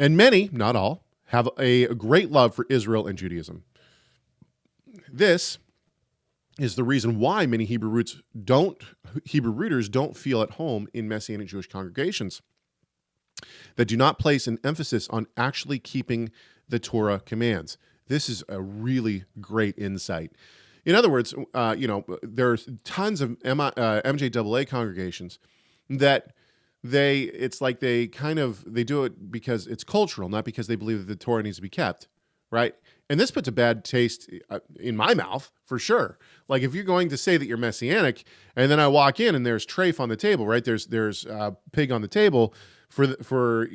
And many, not all, have a great love for Israel and Judaism. This is the reason why many Hebrew rooters don't feel at home in Messianic Jewish congregations that do not place an emphasis on actually keeping the Torah commands. This is a really great insight. In other words, there's tons of MJAA congregations that it's like they do it because it's cultural, not because they believe that the Torah needs to be kept, right? And this puts a bad taste in my mouth, for sure. Like if you're going to say that you're Messianic, and then I walk in and there's treif on the table, right? There's pig on the table for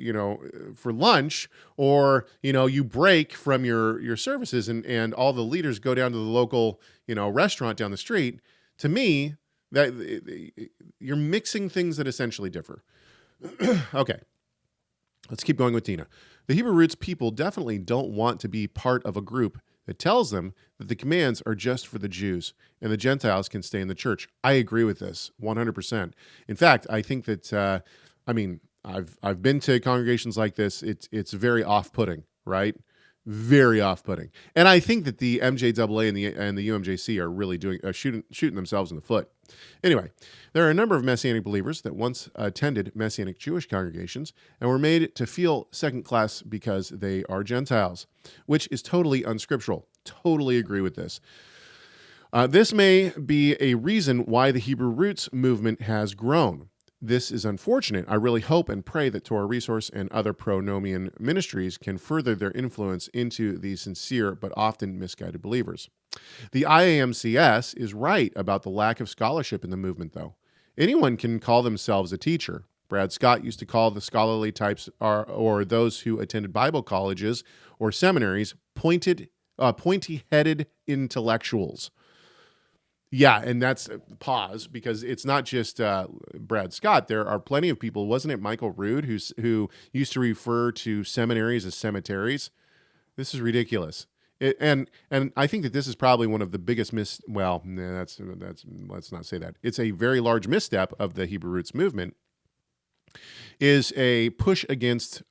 lunch, or you break from your services and all the leaders go down to the local restaurant down the street. To me, that you're mixing things that essentially differ. Okay, let's keep going with Tina. The Hebrew roots people definitely don't want to be part of a group that tells them that the commands are just for the Jews and the Gentiles can stay in the church. I agree with this 100%. In fact, I think that I've been to congregations like this. It's very off-putting, right? Very off-putting. And I think that the MJAA and the UMJC are really shooting themselves in the foot. Anyway, there are a number of Messianic believers that once attended Messianic Jewish congregations and were made to feel second class because they are Gentiles, which is totally unscriptural. Totally agree with this. This may be a reason why the Hebrew roots movement has grown. This is unfortunate. I really hope and pray that Torah Resource and other pro-Nomian ministries can further their influence into these sincere but often misguided believers. The IAMCS is right about the lack of scholarship in the movement, though. Anyone can call themselves a teacher. Brad Scott used to call the scholarly types or those who attended Bible colleges or seminaries pointy-headed intellectuals. Yeah, and that's pause, because it's not just Brad Scott. There are plenty of people. Wasn't it Michael Rood who used to refer to seminaries as cemeteries? This is ridiculous. And I think that this is probably one of the biggest let's not say that. It's a very large misstep of the Hebrew Roots movement, is a push against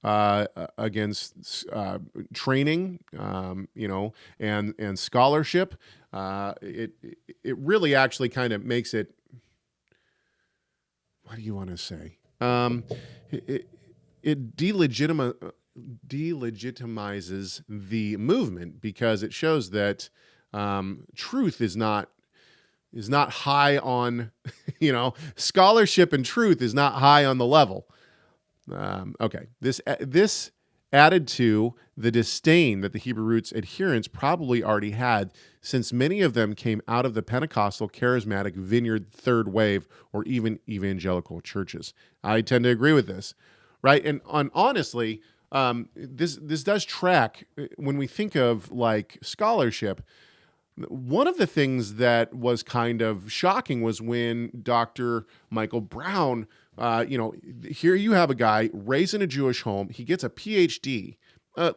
training, and scholarship. It really actually kind of makes it. What do you want to say? It delegitimizes the movement, because it shows that truth is not high on, scholarship and truth is not high on the level. Okay, this added to the disdain that the Hebrew Roots adherents probably already had, since many of them came out of the Pentecostal, Charismatic, Vineyard, Third Wave, or even evangelical churches. I tend to agree with this, right? And honestly, this does track when we think of like scholarship. One of the things that was kind of shocking was when Dr. Michael Brown, here you have a guy raised in a Jewish home. He gets a PhD,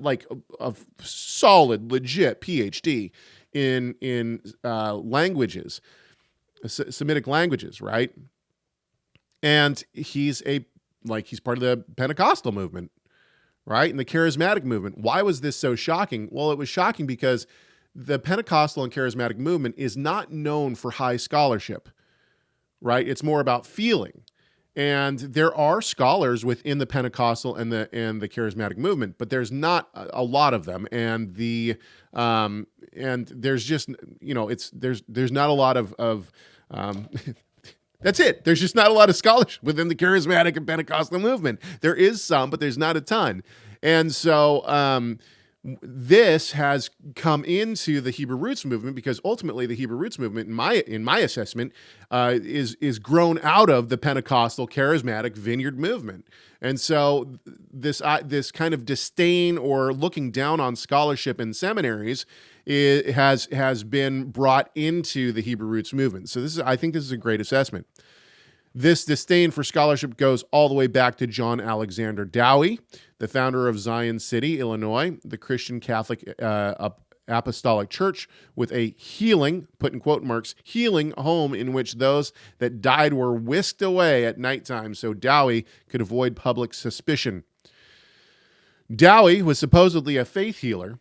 like a solid, legit PhD in languages, Semitic languages, right? And he's part of the Pentecostal movement, right? And the Charismatic movement. Why was this so shocking? Well, it was shocking because the Pentecostal and Charismatic movement is not known for high scholarship, right? It's more about feeling. And there are scholars within the Pentecostal and the Charismatic movement, but there's not a lot of them. And and there's just, there's not a lot of that's it. There's just not a lot of scholarship within the Charismatic and Pentecostal movement. There is some, but there's not a ton. And so this has come into the Hebrew Roots movement, because ultimately the Hebrew Roots movement, in my assessment, is grown out of the Pentecostal, Charismatic, Vineyard movement. And so this kind of disdain or looking down on scholarship in seminaries has been brought into the Hebrew Roots movement. So I think this is a great assessment. This disdain for scholarship goes all the way back to John Alexander Dowie, the founder of Zion City, Illinois, the Christian Catholic Apostolic Church, with a healing, put in quote marks, healing home in which those that died were whisked away at nighttime so Dowie could avoid public suspicion. Dowie was supposedly a faith healer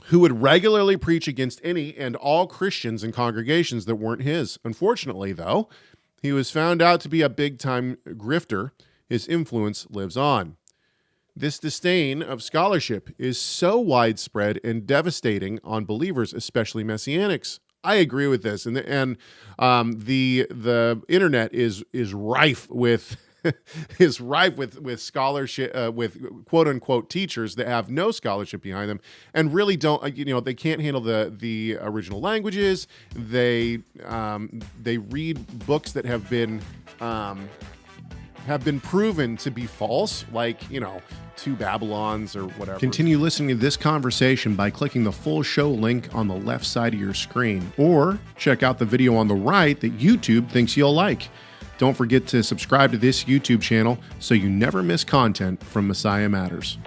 who would regularly preach against any and all Christians and congregations that weren't his. Unfortunately, though, he was found out to be a big-time grifter. His influence lives on. This disdain of scholarship is so widespread and devastating on believers, especially Messianics. I agree with this, and the internet is rife with with scholarship, with quote unquote teachers that have no scholarship behind them and really don't, they can't handle the original languages. They read books that have been proven to be false, like, Two Babylons or whatever. Continue listening to this conversation by clicking the full show link on the left side of your screen, or check out the video on the right that YouTube thinks you'll like. Don't forget to subscribe to this YouTube channel so you never miss content from Messiah Matters.